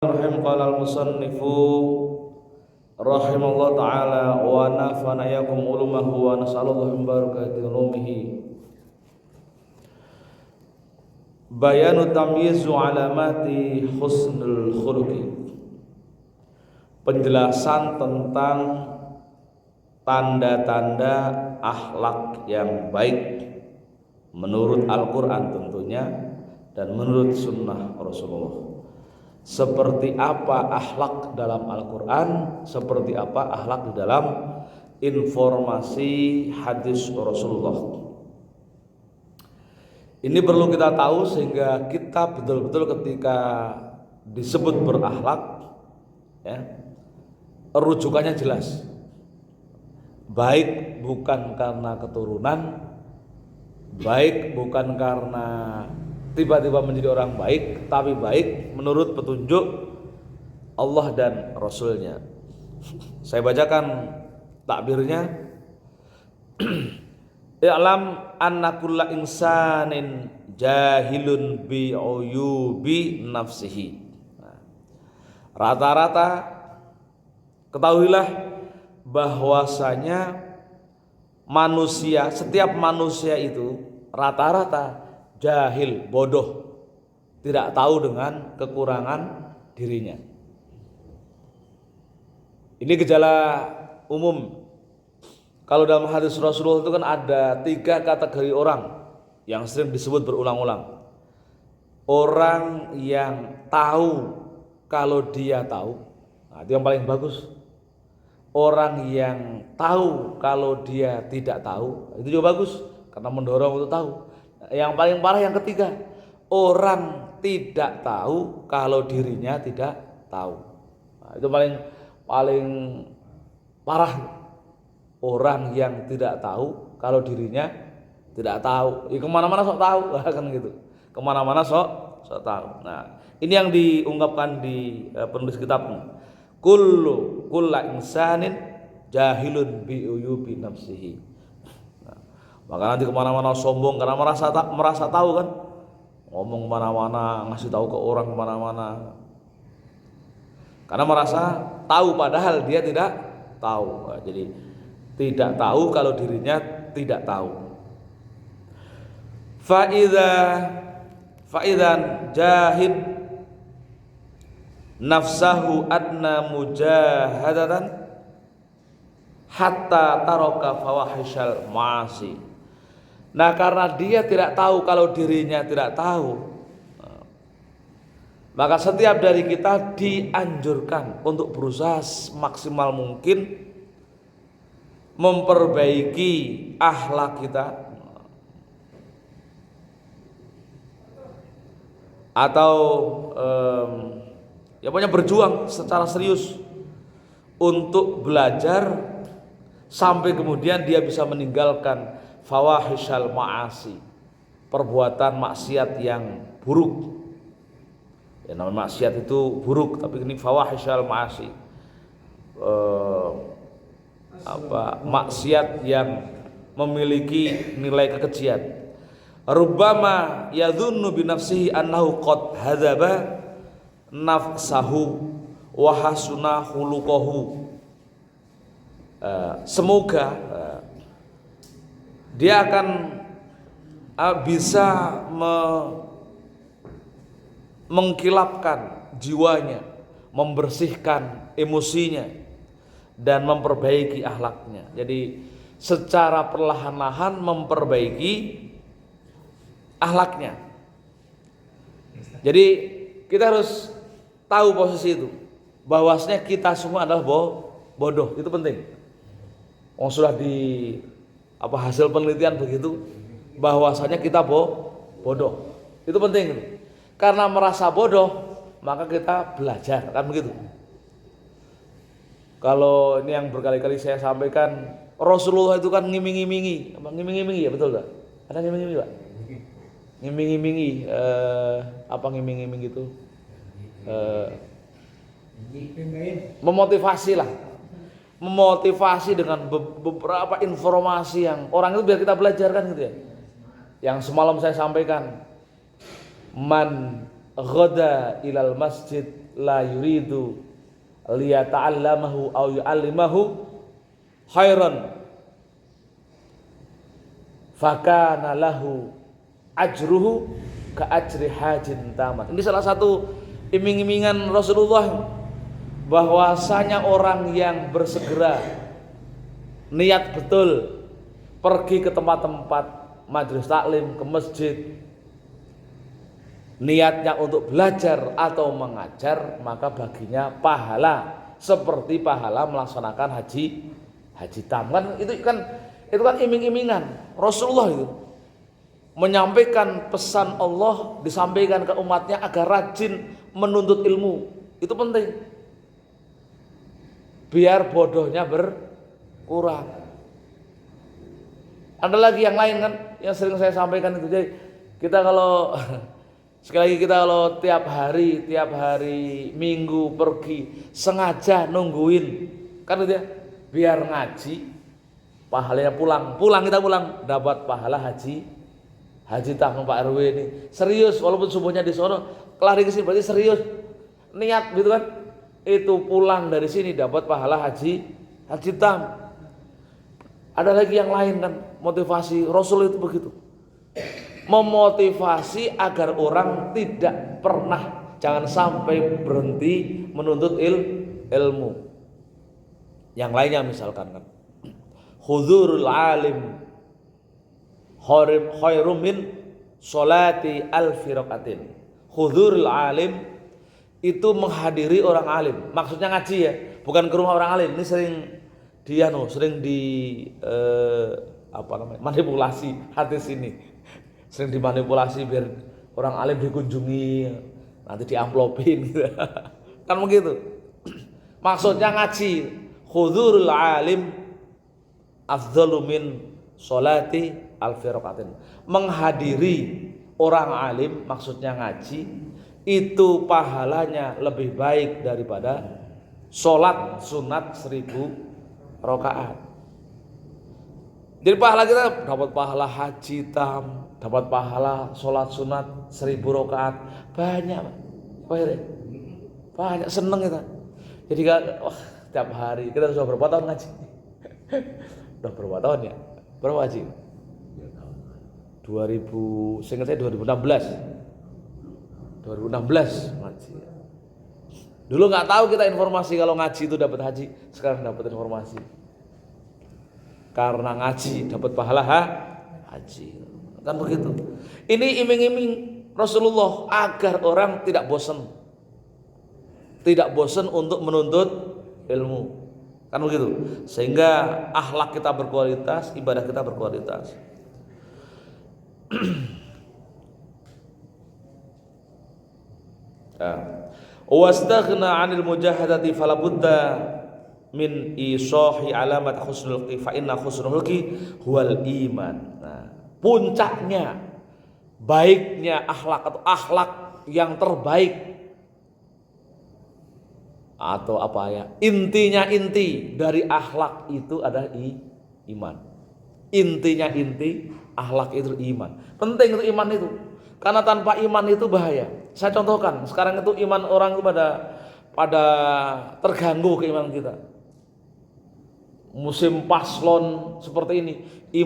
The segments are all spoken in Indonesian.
Rahim qala al-musannifu rahimallahu ta'ala wa nafana yakum ulumahu wa nas'alullah min barakati ulumihi. Bayanu tamyizu alamati husnul khuluqi. Penjelasan tentang tanda-tanda akhlak yang baik menurut Al-Quran tentunya dan menurut sunnah Rasulullah. Seperti apa akhlak dalam Al-Quran, seperti apa akhlak di dalam informasi hadis Rasulullah. Ini perlu kita tahu sehingga kita betul-betul ketika disebut berakhlak, ya, rujukannya jelas. Baik bukan karena keturunan, baik bukan karena tiba-tiba menjadi orang baik, tapi baik menurut petunjuk Allah dan Rasulnya. Saya bacakan takbirnya. I'lam anna kulla insanin jahilun bi uyubi nafsihi. Rata-rata ketahuilah bahwasanya manusia, setiap manusia itu rata-rata jahil, bodoh, tidak tahu dengan kekurangan dirinya. Ini gejala umum. Kalau dalam hadis Rasulullah itu kan ada 3 kategori orang yang sering disebut berulang-ulang. Orang yang tahu kalau dia tahu, nah, itu yang paling bagus. Orang yang tahu kalau dia tidak tahu, itu juga bagus karena mendorong untuk tahu. Yang paling parah yang ketiga, orang tidak tahu kalau dirinya tidak tahu. Nah, itu paling parah. Orang yang tidak tahu kalau dirinya tidak tahu. Ya, kemana-mana sok tahu, kan gitu. Kemana-mana sok tahu. Nah, ini yang diungkapkan di penulis kitabnya. Kulla insanin jahilun bi uyubi nafsihi. Maka nanti kemana-mana sombong karena merasa tahu kan, ngomong kemana-mana, ngasih tahu ke orang kemana-mana, karena merasa tahu padahal dia tidak tahu. Nah, jadi tidak tahu kalau dirinya tidak tahu. Fa'idan jahid nafsahu adna mujahadatan hatta taraka fawahishal ma'asi. Nah, karena dia tidak tahu kalau dirinya tidak tahu, maka setiap dari kita dianjurkan untuk berusaha maksimal mungkin memperbaiki akhlak kita, atau ya pokoknya berjuang secara serius untuk belajar sampai kemudian dia bisa meninggalkan fawahishal ma'asi, perbuatan maksiat yang buruk. Ya, namanya maksiat itu buruk, tapi ini fawahishal ma'asi, maksiat yang memiliki nilai kekejian. Rubbama yadhunnu bi nafsihi annahu qad hadzaba nafsahu wa hasuna khuluquhu. Semoga dia akan bisa mengkilapkan jiwanya, membersihkan emosinya, dan memperbaiki akhlaknya. Jadi secara perlahan-lahan memperbaiki akhlaknya. Jadi kita harus tahu posisi itu, bahwasanya kita semua adalah bodoh. Itu penting. Sudah di hasil penelitian begitu, bahwasanya kita bodoh. Itu penting. Karena merasa bodoh, maka kita belajar, kan begitu. Kalau ini yang berkali-kali saya sampaikan, Rasulullah itu kan ngiming-ngimingi ya, betul gak? Ada ngiming-ngimingi, Pak? Ngiming-ngimingi, ngiming-ngiming gitu? Memotivasi lah. Memotivasi dengan beberapa informasi yang orang itu biar kita belajar, kan gitu ya. Yang semalam saya sampaikan, man ghada ilal masjid la yuridu liyata'allamahu aw yu'allimahu khairan fakana lahu ajruhu ka ajri hajin tamat. Ini salah satu iming-imingan Rasulullah bahwasanya orang yang bersegera niat betul pergi ke tempat-tempat majelis taklim, ke masjid, niatnya untuk belajar atau mengajar, maka baginya pahala seperti pahala melaksanakan haji tamam. Itu kan iming-imingan Rasulullah itu menyampaikan pesan Allah, disampaikan ke umatnya agar rajin menuntut ilmu. Itu penting biar bodohnya berkurang. Ada lagi yang lain kan yang sering saya sampaikan itu. Jadi kita kalau sekali lagi kita kalau tiap hari minggu pergi sengaja nungguin kan gitu ya, biar ngaji pahalanya pulang kita dapat pahala haji tahun Pak RW ini. Serius, walaupun subuhnya di sono kelari ke sini berarti serius niat gitu kan, itu pulang dari sini dapat pahala haji tam. Ada lagi yang lain kan, motivasi Rasul itu begitu, memotivasi agar orang tidak pernah, jangan sampai berhenti menuntut ilmu. Yang lainnya misalkan kan, huzurul alim khairum min sholati alfi raqatin. Huzurul alim itu menghadiri orang alim, maksudnya ngaji ya, bukan ke rumah orang alim. Ini sering manipulasi hadis ini, sering dimanipulasi biar orang alim dikunjungi, nanti diamplopin gitu. Kan begitu. Maksudnya ngaji, huzurul alim afdhalu min sholati alfi raqatin. Menghadiri orang alim maksudnya ngaji itu pahalanya lebih baik daripada sholat sunat 1000 rakaat. Jadi pahala kita dapat pahala haji tam, dapat pahala sholat sunat 1000 rakaat, banyak seneng kita. Jadi wah, tiap hari kita sudah berapa tahun ngaji? Udah berapa tahun ya? Berapa haji? 2000, seingat saya 2016 ngaji. Dulu nggak tahu kita informasi kalau ngaji itu dapat haji, sekarang dapat informasi. Karena ngaji dapat pahala haji. Kan begitu. Ini iming-iming Rasulullah agar orang tidak bosan. Tidak bosan untuk menuntut ilmu. Kan begitu. Sehingga akhlak kita berkualitas, ibadah kita berkualitas. Wastaghna 'anil mujahadati falabudda min isahi alamat husnul khuluqi fa inna husnul khuluqi huwal iman. Nah, puncaknya baiknya akhlak atau akhlak yang terbaik atau apa ya? Inti dari akhlak itu adalah iman. Intinya akhlak itu iman. Penting itu iman itu. Karena tanpa iman itu bahaya. Saya contohkan, sekarang itu iman orang itu pada terganggu keimanan kita. Musim paslon seperti ini,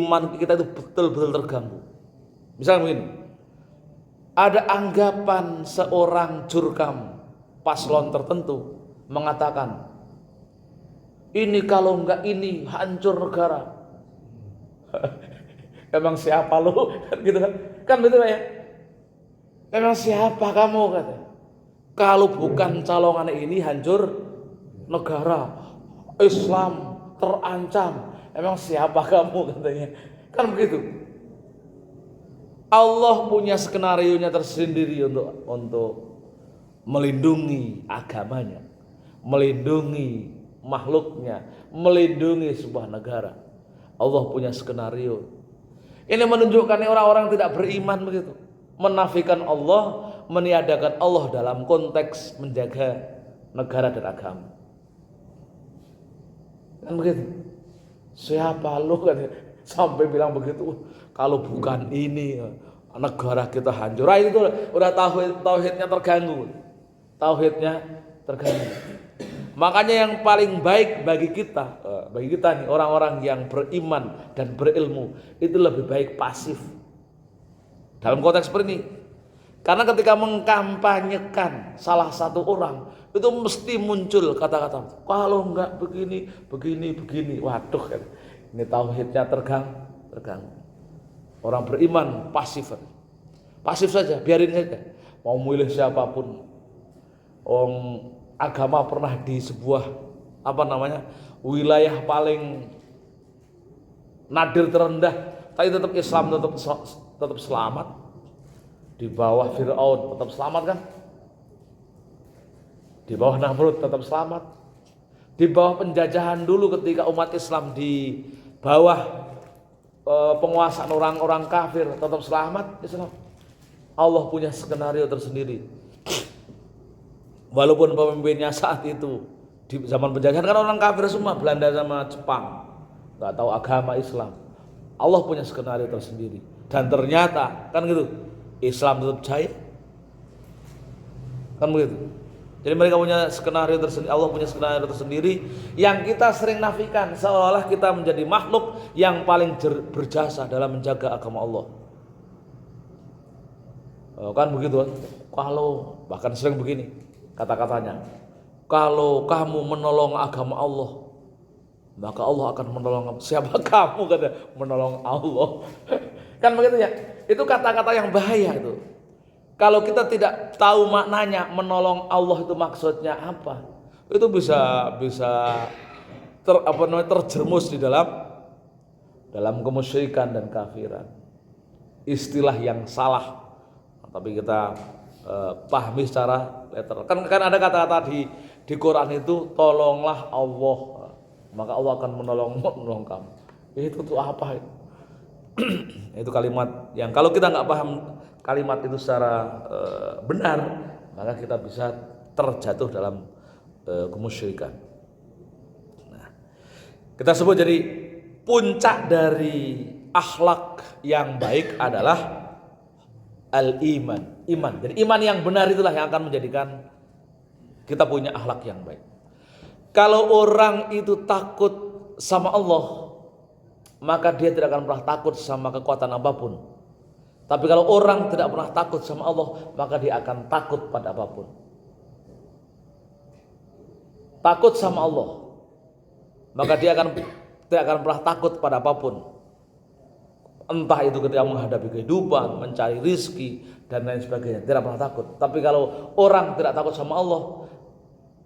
iman kita itu betul-betul terganggu. Misalnya begini, ada anggapan seorang jurkam paslon tertentu mengatakan, ini kalau enggak ini hancur negara. Emang siapa lu? Gitu kan? Kan betul ya? Emang siapa kamu kata? Kalau bukan calongan ini hancur negara, Islam terancam. Emang siapa kamu katanya? Kan begitu. Allah punya skenarionya tersendiri untuk melindungi agamanya, melindungi makhluknya, melindungi sebuah negara. Allah punya skenario. Ini menunjukkan orang-orang tidak beriman begitu, menafikan Allah, meniadakan Allah dalam konteks menjaga negara dan agama. Kan begitu. Siapa lu kan sampai bilang begitu? Kalau bukan ini negara kita hancur. Itu udah tauhidnya terganggu. Tauhidnya terganggu. Makanya yang paling baik bagi kita nih orang-orang yang beriman dan berilmu itu lebih baik pasif. Dalam konteks seperti ini. Karena ketika mengkampanyekan salah satu orang itu mesti muncul kata-kata kalau enggak begini. Waduh kan. Ini tauhidnya terganggu. Orang beriman pasif saja, biarin saja. Mau milih siapapun. Agama pernah di sebuah wilayah paling nadir terendah, tapi tetap Islam tetap selamat. Di bawah Fir'aun tetap selamat kan? Di bawah Namrud tetap selamat. Di bawah penjajahan dulu ketika umat Islam di bawah penguasaan orang-orang kafir tetap selamat Islam. Allah punya skenario tersendiri. Walaupun pemimpinnya saat itu di zaman penjajahan kan orang kafir semua, Belanda sama Jepang, nggak tahu agama Islam. Allah punya skenario tersendiri. Dan ternyata kan gitu, Islam tetap jaya. Kan begitu. Jadi mereka punya skenario tersendiri, Allah punya skenario tersendiri yang kita sering nafikan seolah-olah kita menjadi makhluk yang paling berjasa dalam menjaga agama Allah. Kan begitu kan? Kalau bahkan sering begini kata-katanya, kalau kamu menolong agama Allah, maka Allah akan menolong kamu. Siapa kamu kata menolong Allah? Kan begitu ya? Itu kata-kata yang bahaya itu. Kalau kita tidak tahu maknanya menolong Allah itu maksudnya apa, itu bisa terjerumus di dalam kemusyrikan dan kafiran. Istilah yang salah, tapi kita pahami secara literal. Kan ada kata-kata di Quran itu, tolonglah Allah, maka Allah akan menolong kamu. Itu tuh apa? Itu kalimat yang kalau kita nggak paham kalimat itu secara benar, maka kita bisa terjatuh dalam kemusyrikan. Nah, kita sebut jadi puncak dari akhlak yang baik adalah al-iman, iman. Jadi iman yang benar itulah yang akan menjadikan kita punya akhlak yang baik. Kalau orang itu takut sama Allah, maka dia tidak akan pernah takut sama kekuatan apapun. Tapi kalau orang tidak pernah takut sama Allah, maka dia akan takut pada apapun. Takut sama Allah, maka dia tidak akan pernah takut pada apapun. Entah itu ketika menghadapi kehidupan, mencari rizki dan lain sebagainya, tidak pernah takut. Tapi kalau orang tidak takut sama Allah,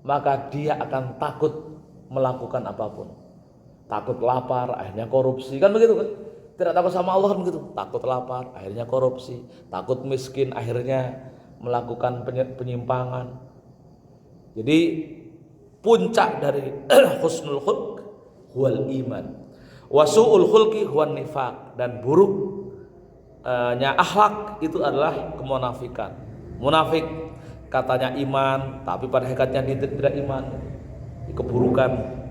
maka dia akan takut melakukan apapun. Takut lapar, akhirnya korupsi, kan begitu kan? Tidak takut sama Allah kan begitu. Takut lapar, akhirnya korupsi. Takut miskin, akhirnya melakukan penyimpangan. Jadi puncak dari husnul khulq huwal iman, wa su'ul khulqi huwan nifaq, dan buruknya akhlak itu adalah kemunafikan. Munafik katanya iman, tapi pada hakikatnya dia tidak iman. Keburukan.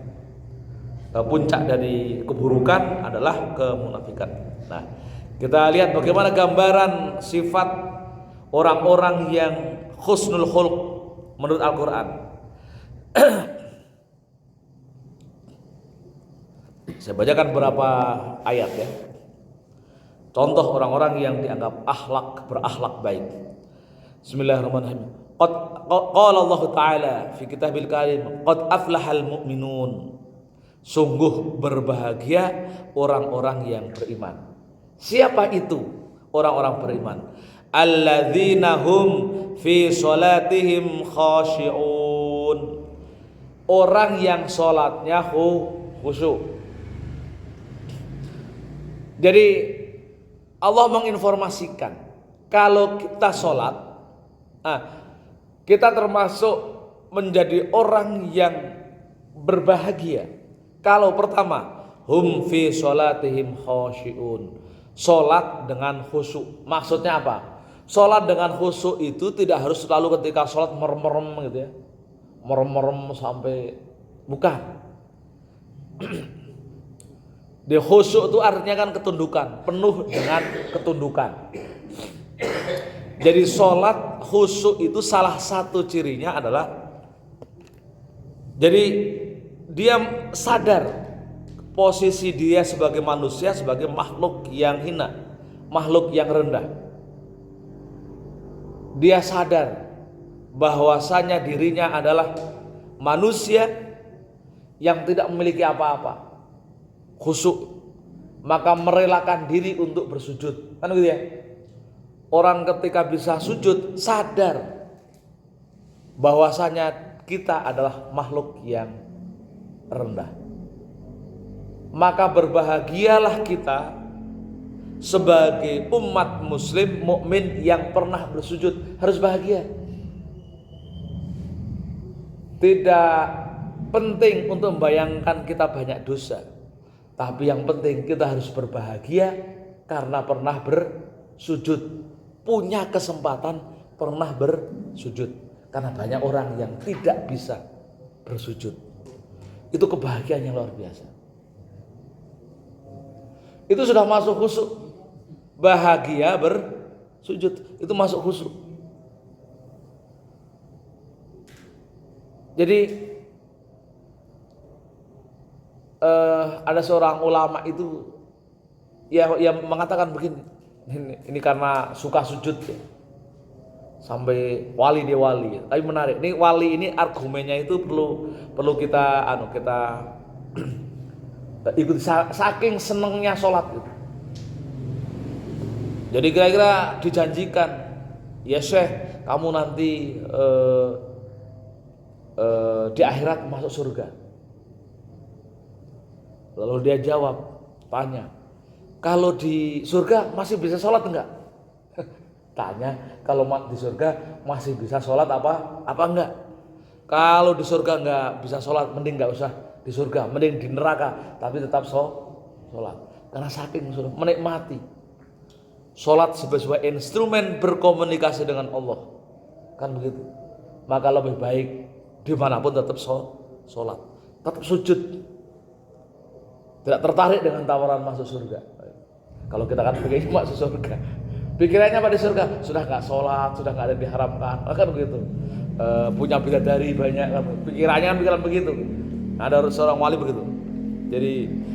Puncak dari keburukan adalah kemunafikan. Nah, kita lihat bagaimana gambaran sifat orang-orang yang husnul khulq menurut Al-Quran. Saya bacakan beberapa ayat ya. Contoh orang-orang yang dianggap berakhlak baik. Bismillahirrahmanirrahim. Qala Allah Ta'ala fi kitabil karim, qad aflahal mu'minun. Sungguh berbahagia orang-orang yang beriman. Siapa itu orang-orang beriman? Alladzina hum fi sholatihim khashi'un. Orang yang sholatnya khusyuk. Jadi Allah menginformasikan kalau kita sholat, kita termasuk menjadi orang yang berbahagia. Kalau pertama, hum fi sholatihim khashi'un. Sholat dengan khusyuk. Maksudnya apa? Sholat dengan khusyuk itu tidak harus selalu ketika sholat merem-merem gitu ya. Merem-merem sampai, bukan. Di khusyuk itu artinya kan ketundukan, penuh dengan ketundukan. Jadi sholat khusyuk itu salah satu cirinya adalah jadi dia sadar posisi dia sebagai manusia, sebagai makhluk yang hina, makhluk yang rendah. Dia sadar bahwasanya dirinya adalah manusia yang tidak memiliki apa-apa, khusyuk, maka merelakan diri untuk bersujud, kan gitu ya. Orang ketika bisa sujud sadar bahwasanya kita adalah makhluk yang rendah. Maka berbahagialah kita sebagai umat muslim mukmin yang pernah bersujud, harus bahagia. Tidak penting untuk membayangkan kita banyak dosa, tapi yang penting kita harus berbahagia karena pernah bersujud, punya kesempatan pernah bersujud. Karena banyak orang yang tidak bisa bersujud. Itu kebahagiaan yang luar biasa. Itu sudah masuk khusyuk. Bahagia bersujud, itu masuk khusyuk. Jadi ada seorang ulama itu yang mengatakan begini, ini karena suka sujud ya, sampai wali dia wali. Tapi menarik, ini wali ini argumennya itu perlu kita ikut, saking senengnya sholat gitu. Jadi kira-kira dijanjikan, ya Syekh, kamu nanti di akhirat masuk surga. Lalu dia jawab, tanya, kalau di surga masih bisa sholat enggak? Tanya, kalau di surga masih bisa sholat apa enggak? Kalau di surga enggak bisa sholat, mending enggak usah di surga, mending di neraka, tapi tetap sholat. Karena saking sudah menikmati sholat sebagai instrumen berkomunikasi dengan Allah, kan begitu. Maka lebih baik dimanapun tetap sholat, tetap sujud. Tidak tertarik dengan tawaran masuk surga. Kalau kita kan pengen masuk surga, pikirannya apa di surga? Sudah nggak sholat, sudah nggak ada yang diharamkan, kan begitu. Punya bidadari banyak, kan pikirannya kan pikiran begitu. Ada seorang wali begitu. Jadi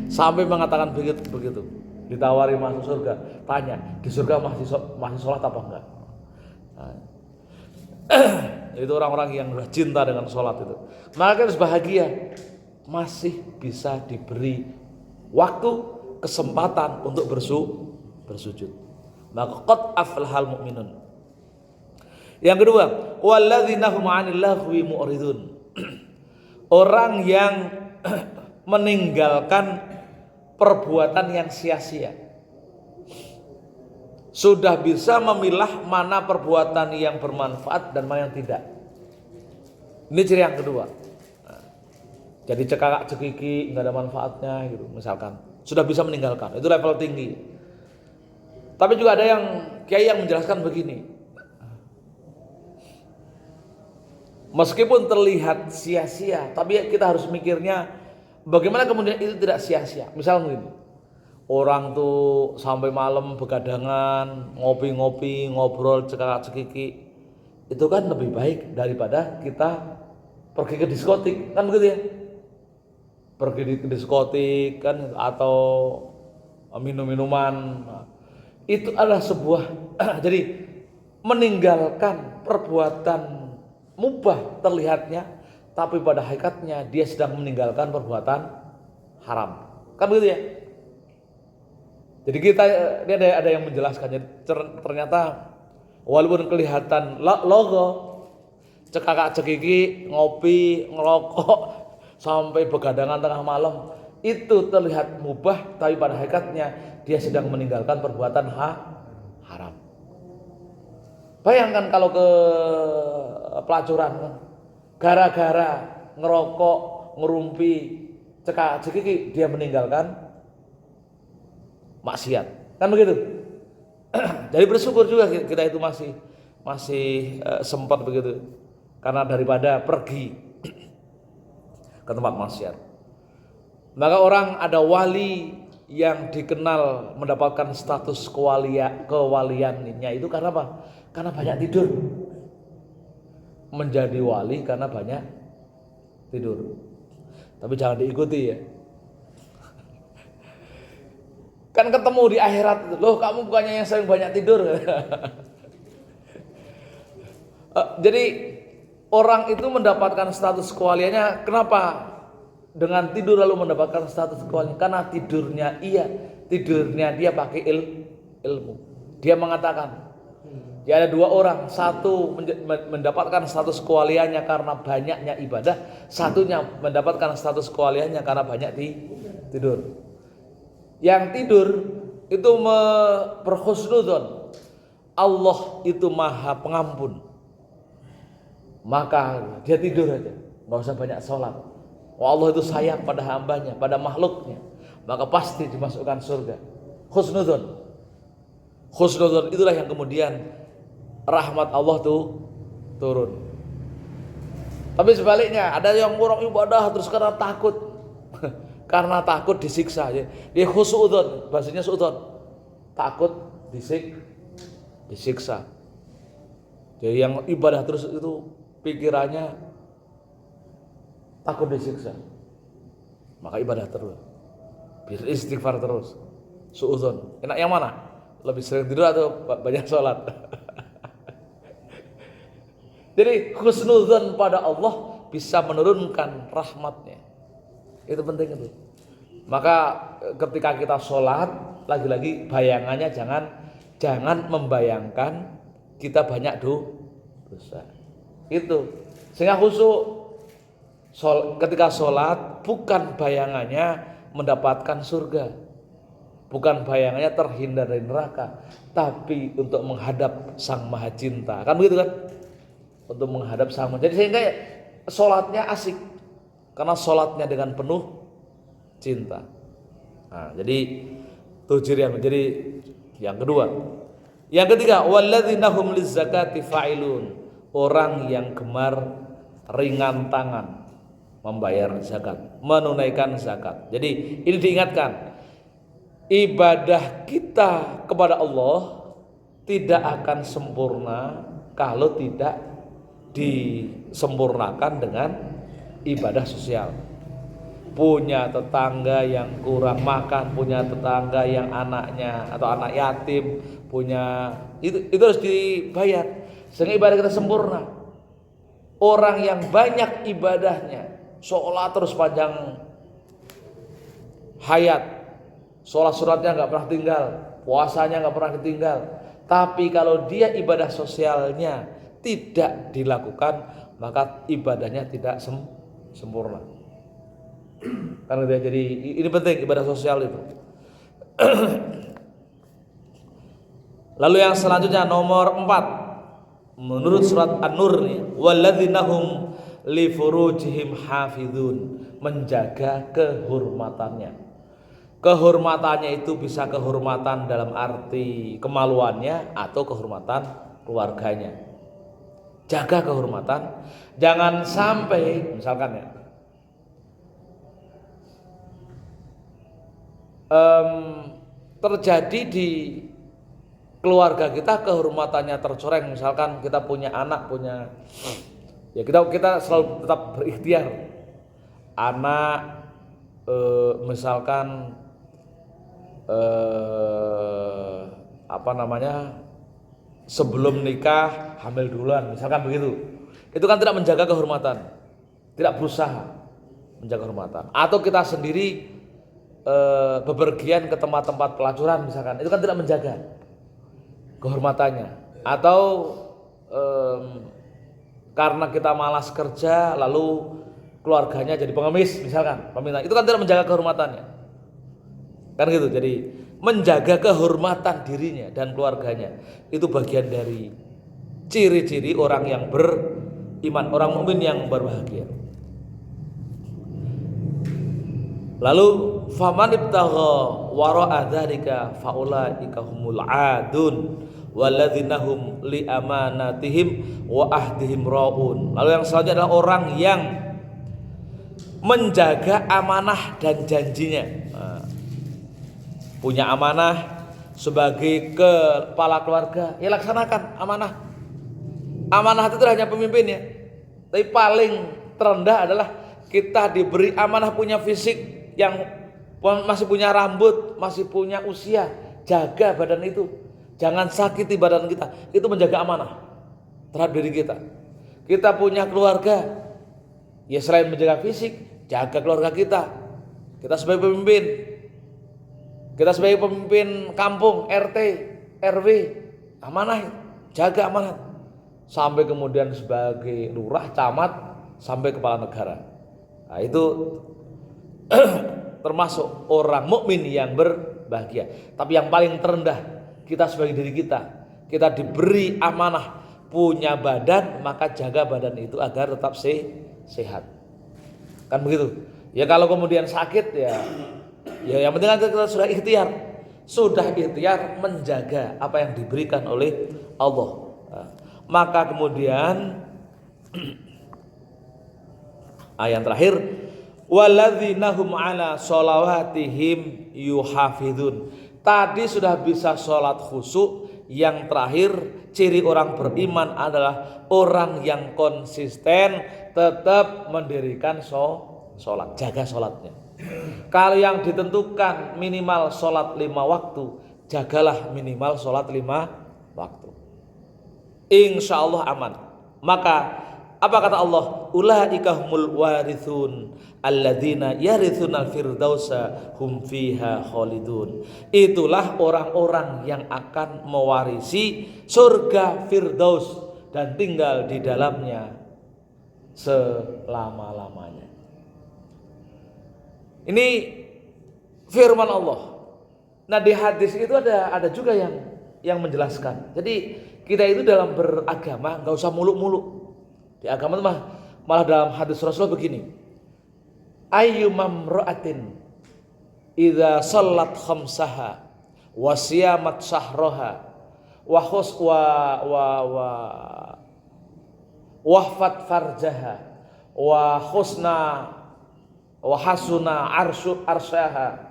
sampai mengatakan begitu. Ditawari masuk surga, tanya di surga masih sholat apa enggak? Nah, itu orang-orang yang cinta dengan sholat itu. Maka harus bahagia, masih bisa diberi waktu, kesempatan untuk bersujud. Maka qad aflahal mu'minun. Yang kedua, walladzina hum 'anil lahwi mu'ridun. Orang yang meninggalkan perbuatan yang sia-sia. Sudah bisa memilah mana perbuatan yang bermanfaat dan mana yang tidak. Ini ciri yang kedua. Jadi cekak cekiki nggak ada manfaatnya gitu misalkan, sudah bisa meninggalkan, itu level tinggi. Tapi juga ada yang kiai yang menjelaskan begini, meskipun terlihat sia-sia, tapi kita harus mikirnya bagaimana kemudian itu tidak sia-sia. Misalnya begini, orang tuh sampai malam begadangan, ngopi-ngopi, ngobrol cekak cekiki, itu kan lebih baik daripada kita pergi ke diskotik, kan begitu ya. Pergi di diskotik kan, atau minum-minuman, itu adalah sebuah jadi meninggalkan perbuatan mubah terlihatnya, tapi pada hakikatnya dia sedang meninggalkan perbuatan haram, kan begitu ya. Jadi kita ini ada yang menjelaskan, jadi ternyata walaupun kelihatan logo cekak cekiki, ngopi, ngerokok sampai begadangan tengah malam, itu terlihat mubah, tapi pada hakikatnya dia sedang meninggalkan perbuatan haram. Bayangkan kalau ke pelacuran, gara-gara ngerokok, ngerumpi, cekak cekiki, dia meninggalkan maksiat, kan begitu. Jadi bersyukur juga kita itu masih sempat begitu, karena daripada pergi ke tempat maksiat. Maka orang ada wali yang dikenal mendapatkan status kewaliannya itu karena apa? karena banyak tidur. Menjadi wali karena banyak tidur. Tapi jangan diikuti ya. Kan ketemu di akhirat, loh kamu bukannya yang sering banyak tidur. Jadi orang itu mendapatkan status kewaliannya kenapa? Dengan tidur lalu mendapatkan status kewalian. Karena tidurnya dia pakai ilmu. Dia mengatakan, ya ada dua orang, satu mendapatkan status kewaliannya karena banyaknya ibadah, satunya mendapatkan status kewaliannya karena banyak tidur. Yang tidur itu berhusnudzon, Allah itu maha pengampun, maka dia tidur aja, nggak usah banyak sholat. Allah itu sayang pada hambanya, pada makhluknya, maka pasti dimasukkan surga. Husnudzon itulah yang kemudian rahmat Allah tuh turun. Tapi sebaliknya ada yang orang ibadah terus karena takut karena takut disiksa ya. Dia khusudzon, bahasanya suudzon, takut disiksa. Jadi yang ibadah terus itu pikirannya takut disiksa, maka ibadah terus, beristighfar terus. Suudzon, enak yang mana? Lebih sering tidur atau banyak sholat? Jadi husnudzon pada Allah bisa menurunkan rahmatnya. Itu penting itu. Maka ketika kita sholat, lagi-lagi bayangannya jangan membayangkan kita banyak dosa. Itu sehingga khusyuk. Ketika sholat bukan bayangannya mendapatkan surga, bukan bayangannya terhindar dari neraka, tapi untuk menghadap Sang Maha Cinta. Kan begitu kan? Untuk menghadap Sang Maha. Jadi sehingga sholatnya asik karena sholatnya dengan penuh cinta. Nah, jadi itu ciri yang menjadi yang kedua. Yang ketiga, walladzina hum lizzakati fa'ilun, orang yang gemar ringan tangan membayar zakat, menunaikan zakat. Jadi ini diingatkan, ibadah kita kepada Allah tidak akan sempurna kalau tidak disempurnakan dengan ibadah sosial. Punya tetangga yang kurang makan, punya tetangga yang anaknya atau anak yatim, punya itu harus dibayar sehingga ibadah kita sempurna. Orang yang banyak ibadahnya, sholat terus panjang hayat, sholat suratnya nggak pernah tinggal, puasanya nggak pernah ditinggal, tapi kalau dia ibadah sosialnya tidak dilakukan, maka ibadahnya tidak sempurna. Karena jadi ini penting ibadah sosial itu. Lalu yang selanjutnya nomor 4 menurut surat An-Nur nih, walladzina hum li furujihim hafizun, menjaga kehormatannya. Kehormatannya itu bisa kehormatan dalam arti kemaluannya atau kehormatan keluarganya. Jaga kehormatan, jangan sampai misalkan ya terjadi di keluarga kita kehormatannya tercoreng. Misalkan kita punya anak, ya kita selalu tetap berikhtiar. Anak misalkan sebelum nikah hamil duluan, misalkan begitu. Itu kan tidak menjaga kehormatan, tidak berusaha menjaga kehormatan. Atau kita sendiri bepergian ke tempat-tempat pelacuran misalkan, itu kan tidak menjaga kehormatannya. Atau karena kita malas kerja lalu keluarganya jadi pengemis misalkan, peminta, itu kan tidak menjaga kehormatannya. Kan gitu. Jadi menjaga kehormatan dirinya dan keluarganya itu bagian dari ciri-ciri orang yang beriman, orang mukmin yang berbahagia. Lalu faman ibtagha wara'a dzalika faulaika humul adun walladzina hum li amanatihim wa ahdihim raun. Lalu yang selanjutnya adalah orang yang menjaga amanah dan janjinya. Punya amanah sebagai kepala keluarga, ya laksanakan amanah. Amanah itu hanya pemimpinnya. Tapi paling terendah adalah kita diberi amanah punya fisik yang masih punya rambut, masih punya usia. Jaga badan itu. Jangan sakiti badan kita. Itu menjaga amanah terhadap diri kita. Kita punya keluarga. Ya selain menjaga fisik, jaga keluarga kita. Kita sebagai pemimpin. Kita sebagai pemimpin kampung, RT, RW, amanah, jaga amanah. Sampai kemudian sebagai lurah, camat, sampai kepala negara. Nah, itu termasuk orang mukmin yang berbahagia. Tapi yang paling terendah kita sebagai diri kita diberi amanah punya badan, maka jaga badan itu agar tetap sehat. Kan begitu. Ya kalau kemudian sakit ya yang penting kan kita sudah ikhtiar menjaga apa yang diberikan oleh Allah. Nah, maka kemudian ayat terakhir walladzina hum ala sholawatihim yuhafidun. Tadi sudah bisa sholat khusyuk. Yang terakhir ciri orang beriman adalah orang yang konsisten tetap mendirikan sholat, jaga sholatnya. Kalau yang ditentukan minimal sholat 5 waktu, jagalah minimal sholat 5 waktu. Insya Allah aman. Maka apa kata Allah? Ulaika humul warithun alladzina yarithunal firdausa hum fiha khalidun. Itulah orang-orang yang akan mewarisi surga Firdaus dan tinggal di dalamnya selama-lamanya. Ini firman Allah. Nah di hadis itu ada juga yang menjelaskan. Jadi kita itu dalam beragama nggak usah muluk-muluk. Di agama itu malah dalam hadis Rasulullah begini. Ayyumam ra'atin idza shallat khamsaha wa siyamat shahraha wa wahfat farjaha wa husna wa hasuna arsyaha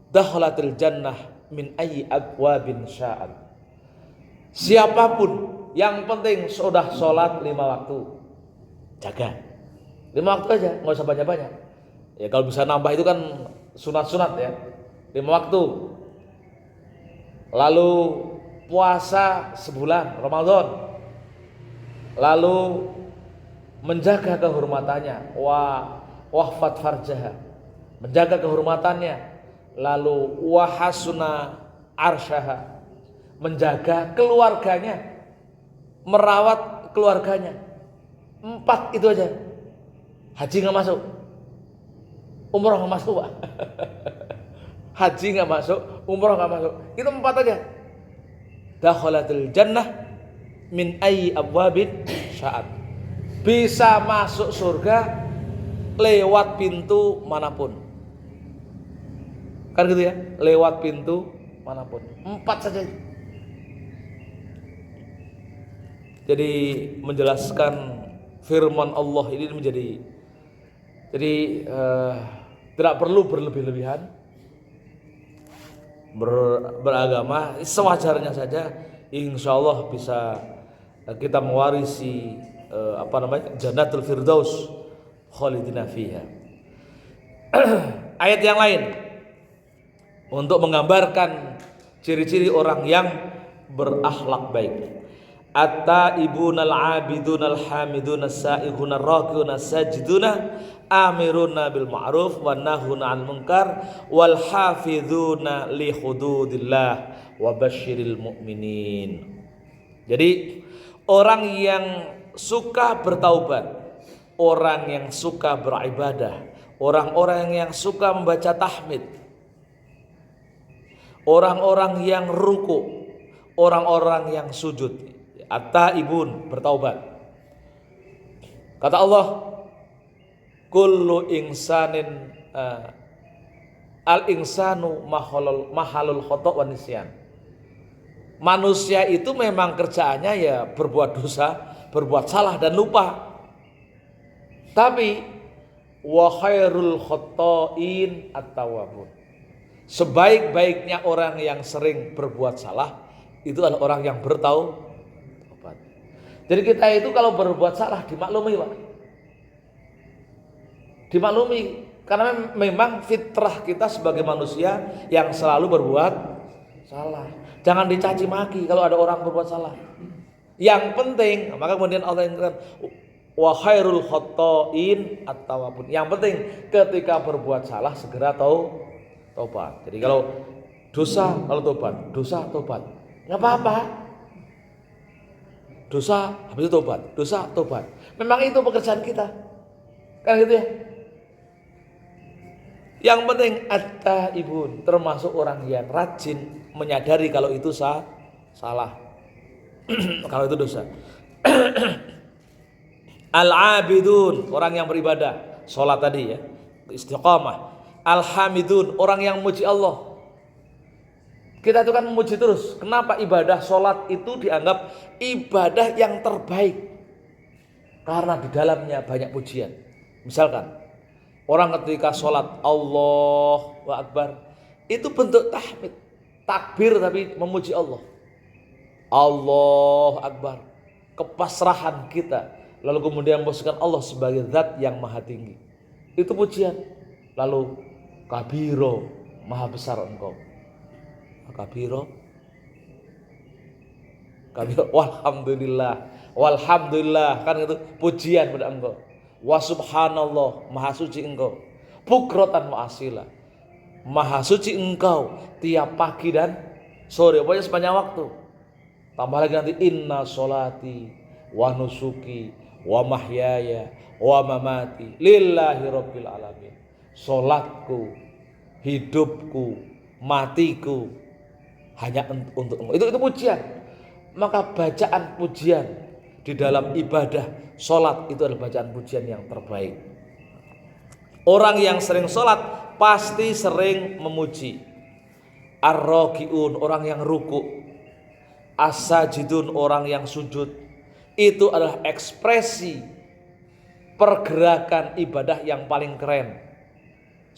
dakhalatil jannah min ayyi abwabin sya'at. Siapapun yang penting sudah sholat 5 waktu, jaga 5 waktu aja, nggak usah banyak-banyak. Ya kalau bisa nambah itu kan sunat-sunat ya, 5 waktu. Lalu puasa sebulan Ramadan, lalu menjaga kehormatannya, wahfat farjaha, menjaga kehormatannya, lalu wahasuna arsyaha, menjaga keluarganya, merawat keluarganya. 4 itu aja. Haji nggak masuk, umroh nggak masuk Pak. Haji nggak masuk, umroh nggak masuk. Itu 4 aja. Dakhalatil jannah min ayyi abwabin sya'at. Bisa masuk surga lewat pintu manapun. Kan gitu ya, lewat pintu manapun. 4 saja. Jadi menjelaskan firman Allah ini tidak perlu berlebih-lebihan beragama, sewajarnya saja. Insya Allah bisa kita mewarisi Jannatul Firdaus khalidina fiha. Ayat yang lain untuk menggambarkan ciri-ciri orang yang berakhlak baik. At-taibunal abidunal hamidunal saihunal rakiunal sajiduna amiruna bil ma'ruf wan nahuna 'anil munkar wal hafizuna li hududillah wa basyiril mu'minin. Jadi orang yang suka bertaubat, orang yang suka beribadah, orang-orang yang suka membaca tahmid, orang-orang yang ruku, orang-orang yang sujud, at-taibun, bertaubat. Kata Allah, kullu insanin al-insanu mahalul khata' wa nisyan. Manusia itu memang kerjaannya ya berbuat dosa, berbuat salah dan lupa. Tapi wa khairul khata'in at-tawwabun. Sebaik-baiknya orang yang sering berbuat salah itu adalah orang yang bertaubat. Jadi kita itu kalau berbuat salah dimaklumi, Pak. Dimaklumi karena memang fitrah kita sebagai manusia yang selalu berbuat salah. Jangan dicaci maki kalau ada orang berbuat salah. Yang penting, maka kemudian Allah ingatkan wa khairul khata'in at-tawwabun. Yang penting ketika berbuat salah segera taubat. Jadi kalau dosa kalau tobat, dosa tobat. Enggak apa-apa. Dosa habis itu tobat, dosa tobat. Memang itu pekerjaan kita. Kan gitu ya. Yang penting at-taibun, termasuk orang yang rajin menyadari kalau itu salah. Kalau itu dosa. Al-abidun, orang yang beribadah, sholat tadi ya, istiqamah. Al-hamidun, orang yang memuji Allah. Kita itu kan memuji terus. Kenapa ibadah sholat itu dianggap ibadah yang terbaik? Karena di dalamnya banyak pujian. Misalkan orang ketika sholat Allahu Akbar, itu bentuk tahmid, takbir tapi memuji Allah. Allahu Akbar, kepasrahan kita. Lalu kemudian memposisikan Allah sebagai zat yang maha tinggi. Itu pujian. Lalu kabiro, maha besar engkau. Kabiro, walhamdulillah, kan itu pujian pada engkau. Wa subhanallah, maha suci engkau. Bukrotan wa asila, maha suci engkau tiap pagi dan sore, pokoknya sepanjang waktu. Tambah lagi nanti inna sholati wa nusuki wa mahyaya wa mamati lillahi rabbil alamin. Solatku, hidupku, matiku hanya untuk engkau. Itu pujian. Maka bacaan pujian di dalam ibadah solat itu adalah bacaan pujian yang terbaik. Orang yang sering solat pasti sering memuji. Ar-raki'un, orang yang ruku. As-sajidun, orang yang sujud. Itu adalah ekspresi pergerakan ibadah yang paling keren.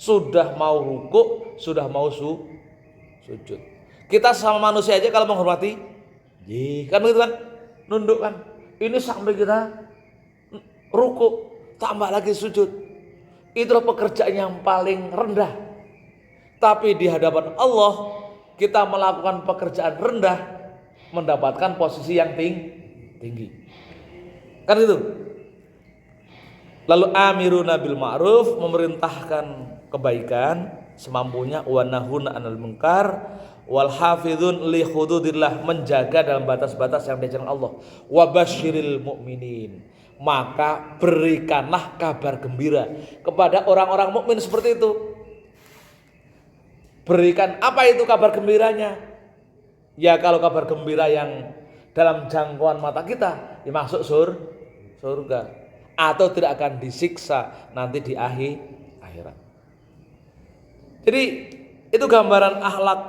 Sudah mau ruku, sudah mau sujud. Kita sama manusia aja kalau menghormati, kan begitu kan, nunduk kan. Ini sampai kita ruku, tambah lagi sujud. Itulah pekerjaan yang paling rendah. Tapi di hadapan Allah kita melakukan pekerjaan rendah, mendapatkan posisi yang tinggi. Kan itu. Lalu amiruna bil ma'ruf, memerintahkan kebaikan semampunya, wa nahuna 'anil munkar, wal hafizun li hududillah, menjaga dalam batas-batas yang diajarkan Allah. Wa basyiril mu'minin, maka berikanlah kabar gembira kepada orang-orang mukmin seperti itu. Berikan apa itu kabar gembiranya? Ya kalau kabar gembira yang dalam jangkauan mata kita, ya masuk surga atau tidak akan disiksa nanti di akhirat. Jadi itu gambaran akhlak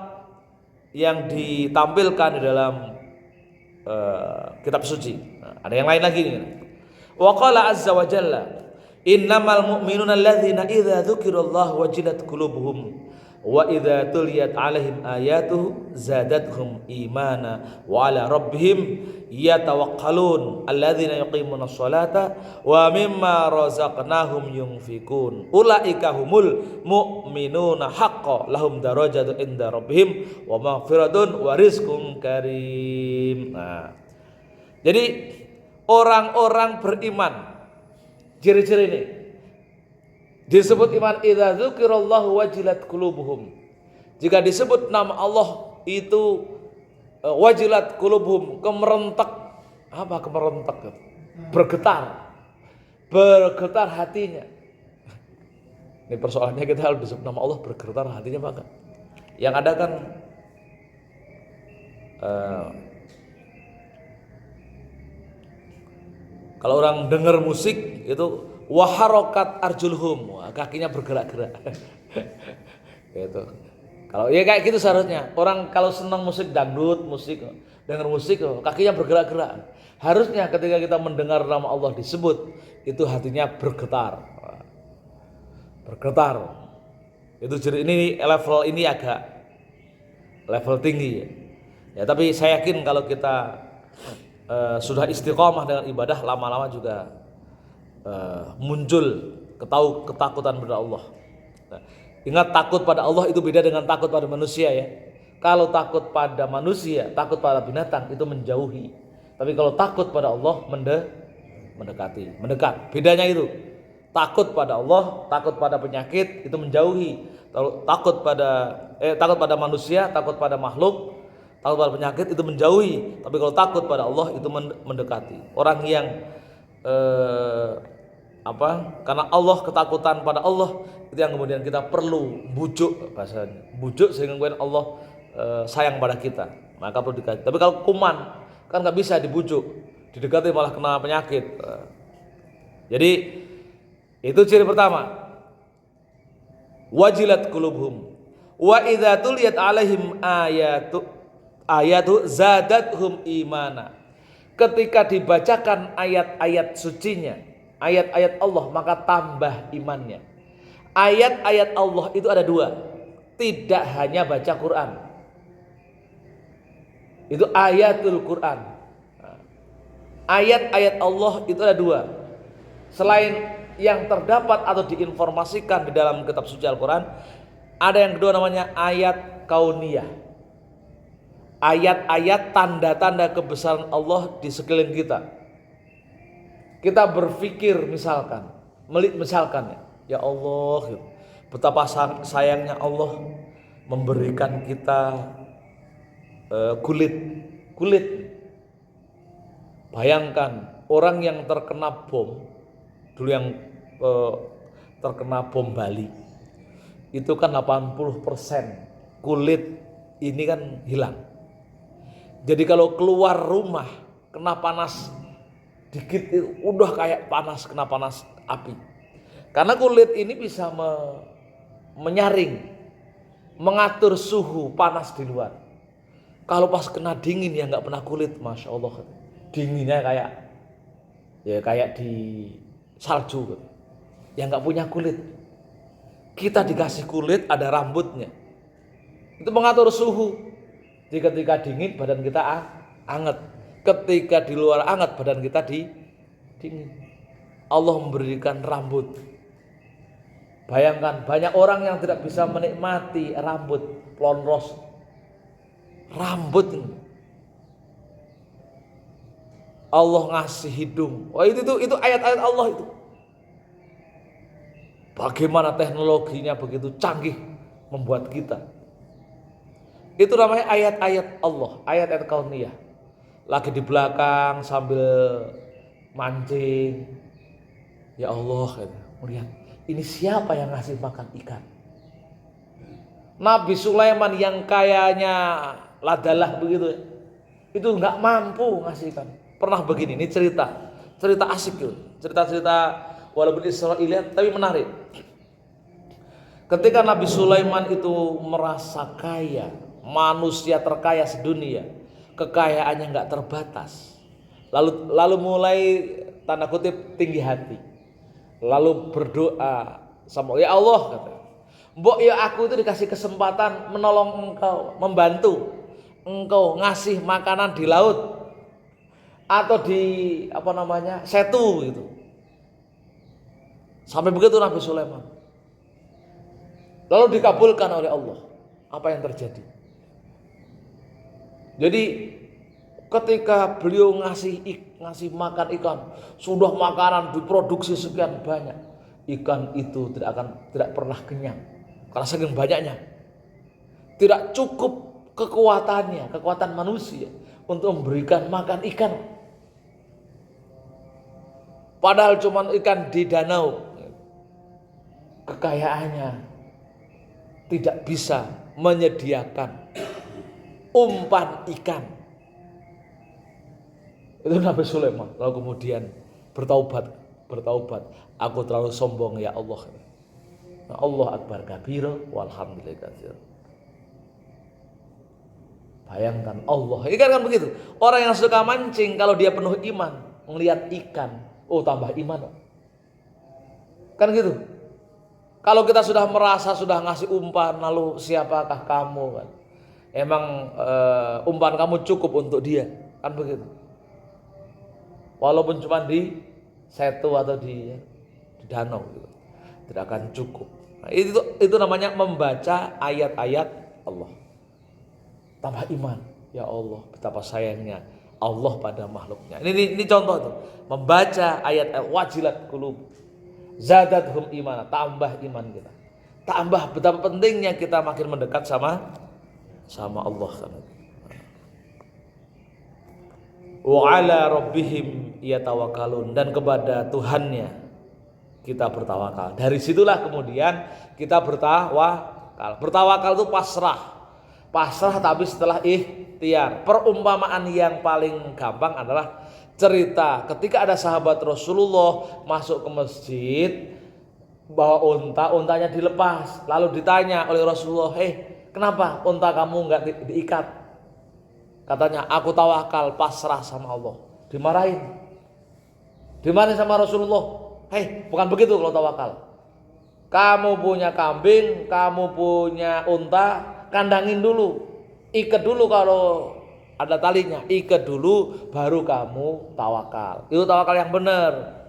yang ditampilkan di dalam kitab suci. Nah, ada yang lain lagi nih. Wa qala azza wa jalla, innamal mu'minuna alladzina idza dzukirallahu wajilat qulubuhum wa idza tuliyat 'alaihim ayatuhu zadatuhum imana wa 'ala rabbihim yatawakkalun alladzina yuqimuna sholata wa mimma razaqnahum yunfikun ulaika humul mu'minuna haqqan lahum darajatun inda rabbihim wa maghfiratun wa rizqun karim. Nah, jadi orang-orang beriman, ciri-ciri ini disebut iman, idza dzukirallahu wajilat qulubuhum. Jika disebut nama Allah itu wajilat qulubuhum, kemerentek. Apa kemerentek? Bergetar hatinya. Ini persoalannya, kita harus disebut nama Allah bergetar hatinya apa? Yang ada kan kalau orang dengar musik itu waharokat arjulhum, kakinya bergerak-gerak. Gitu. Kalau ya kayak gitu seharusnya. Orang kalau senang musik dangdut, dengar musik, kakinya bergerak-gerak. Harusnya ketika kita mendengar nama Allah disebut, itu hatinya bergetar. Bergetar. Itu jadi ini level ini agak level tinggi ya. Ya tapi saya yakin kalau kita sudah istiqomah dengan ibadah, lama-lama juga muncul ketakutan pada Allah. Nah, ingat, takut pada Allah itu beda dengan takut pada manusia ya. Kalau takut pada manusia, takut pada binatang itu menjauhi. Tapi kalau takut pada Allah mendekat. Bedanya itu. Takut pada Allah, takut pada penyakit itu menjauhi. Takut pada manusia, takut pada makhluk, takut pada penyakit itu menjauhi. Tapi kalau takut pada Allah itu mendekati. Orang yang karena Allah, ketakutan pada Allah itu yang kemudian kita perlu bujuk, bahasanya bujuk, sehingga kemudian Allah sayang pada kita, maka perlu dikasih. Tapi kalau kuman kan nggak bisa dibujuk, didekati malah kena penyakit. Jadi itu ciri pertama, wajilat qulubuhum wa idza tuliyat alaihim ayatu zadathum imana. Ketika dibacakan ayat-ayat sucinya, ayat-ayat Allah, maka tambah imannya. Ayat-ayat Allah itu ada dua, tidak hanya baca Quran. Itu ayatul Quran. Ayat-ayat Allah itu ada dua. Selain yang terdapat atau diinformasikan di dalam kitab suci Al-Quran, ada yang kedua namanya ayat kauniyah. Ayat-ayat tanda-tanda kebesaran Allah di sekeliling kita. Kita berpikir misalkan ya Allah, betapa sayangnya Allah memberikan kita kulit. Bayangkan orang yang terkena bom dulu, yang terkena bom Bali itu kan 80% kulit ini kan hilang. Jadi kalau keluar rumah kena panas dikit itu udah kayak kena panas api. Karena kulit ini bisa menyaring, mengatur suhu panas di luar. Kalau pas kena dingin ya nggak pernah kulit, masya Allah, dinginnya kayak di salju, yang nggak punya kulit. Kita dikasih kulit, ada rambutnya, itu mengatur suhu. Jadi ketika dingin badan kita anget, ketika di luar anget badan kita dingin. Allah memberikan rambut. Bayangkan banyak orang yang tidak bisa menikmati rambut, plonros rambut ini. Allah ngasih hidung. Oh itu ayat-ayat Allah itu. Bagaimana teknologinya begitu canggih membuat kita. Itu namanya ayat-ayat Allah, ayat-ayat kauniyah. Lagi di belakang sambil mancing. Ya Allah, melihat ini siapa yang ngasih makan ikan? Nabi Sulaiman yang kayaknya ladalah begitu, itu nggak mampu ngasih ikan. Pernah begini, ini cerita asik gitu, cerita walaupun Israiliyat tapi menarik. Ketika Nabi Sulaiman itu merasa kaya, manusia terkaya sedunia, kekayaannya nggak terbatas, lalu mulai tanda kutip tinggi hati, lalu berdoa sama ya Allah, kata, mbok ya aku itu dikasih kesempatan menolong engkau, membantu engkau ngasih makanan di laut atau di setu gitu. Sampai begitu Nabi Sulaiman. Lalu dikabulkan oleh Allah. Apa yang terjadi? Jadi ketika beliau ngasih makan ikan, sudah makanan diproduksi sekian banyak, ikan itu tidak pernah kenyang karena saking banyaknya. Tidak cukup kekuatan manusia untuk memberikan makan ikan. Padahal cuma ikan di danau, kekayaannya tidak bisa menyediakan umpan ikan. Itu Nabi Sulaiman. Lalu kemudian bertaubat. Aku terlalu sombong ya Allah. Allah akbar kabira walhamdulillah katsir. Bayangkan Allah. Ikan kan begitu. Orang yang suka mancing kalau dia penuh iman, melihat ikan, tambah iman. Kan gitu. Kalau kita sudah merasa sudah ngasih umpan, lalu siapakah kamu kan? Emang umpan kamu cukup untuk dia, kan begitu. walaupun cuma di setu atau di danau gitu. Tidak akan cukup. Nah, itu namanya membaca ayat-ayat Allah. Tambah iman. Ya Allah, betapa sayangnya Allah pada makhluknya. Ini contoh tuh. Membaca ayat wajilat qulub. Zadathum imana, tambah iman kita. Tambah betapa pentingnya kita makin mendekat sama Allah. Wa ala rabbihim yatawakkalun, dan kepada Tuhannya kita bertawakal. Dari situlah kemudian kita bertawakal. Bertawakal itu pasrah tapi setelah ikhtiar. Perumpamaan yang paling gampang adalah cerita ketika ada sahabat Rasulullah masuk ke masjid bawa untanya dilepas, lalu ditanya oleh Rasulullah, kenapa unta kamu nggak diikat? Katanya, aku tawakal, pasrah sama Allah. Dimarahin sama Rasulullah. Bukan begitu kalau tawakal. Kamu punya kambing, kamu punya unta, kandangin dulu, ikat dulu kalau ada talinya, ikat dulu baru kamu tawakal. Itu tawakal yang benar.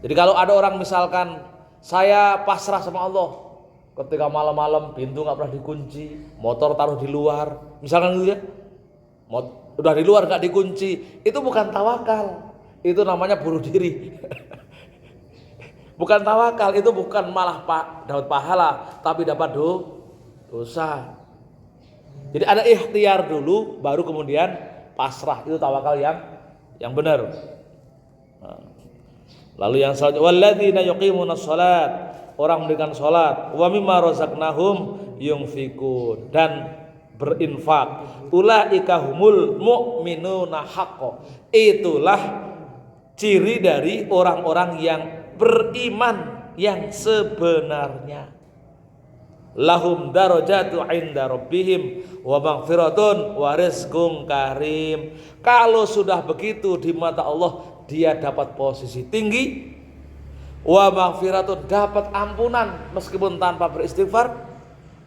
Jadi kalau ada orang misalkan saya pasrah sama Allah, ketika malam-malam pintu nggak pernah dikunci, motor taruh di luar, misalkan gitu ya, udah di luar nggak dikunci, itu bukan tawakal, itu namanya bunuh diri. Bukan tawakal, itu bukan malah dapat pahala, tapi dapat dosa. Jadi ada ikhtiar dulu, baru kemudian pasrah, itu tawakal yang benar. Lalu yang selanjutnya, walladzina yuqimunas shalat, orang mendirikan salat, wa mimma razaqnahum yunfikun, dan berinfak. Ulaika humul mu'minuna haqqo. Itulah ciri dari orang-orang yang beriman yang sebenarnya. Lahum darajatu 'inda rabbihim wa maghfiratun wa rizqun karim. Kalau sudah begitu di mata Allah, dia dapat posisi tinggi, wa maghfiratun, dapat ampunan meskipun tanpa beristighfar,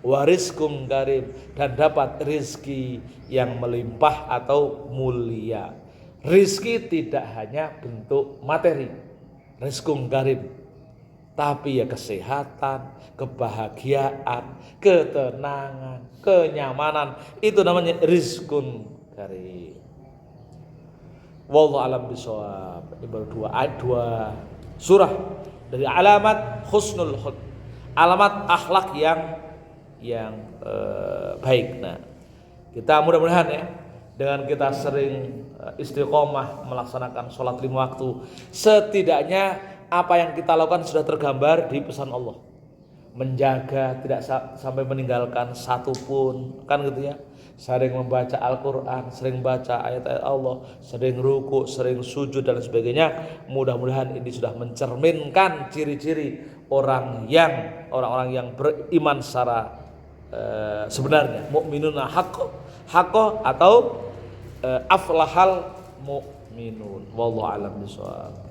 wa rizqun karim, dan dapat rizki yang melimpah atau mulia. Rizki tidak hanya bentuk materi, rizqun karim, tapi ya kesehatan, kebahagiaan, ketenangan, kenyamanan, itu namanya rizqun karim. Wallahu alam bisawab. Ini baru dua surah dari alamat husnul khuluq, alamat akhlak yang baik. Nah, kita mudah-mudahan ya, dengan kita sering istiqomah melaksanakan sholat 5 waktu, setidaknya apa yang kita lakukan sudah tergambar di pesan Allah. Menjaga tidak sampai meninggalkan satu pun, kan gitu ya. Sering membaca Al-Quran, sering baca ayat-ayat Allah, sering ruku, sering sujud dan sebagainya. Mudah-mudahan ini sudah mencerminkan ciri-ciri orang-orang yang beriman secara sebenarnya, mukminuna haqqo atau aflahal mukminun. Wallahu a'lam bishawab.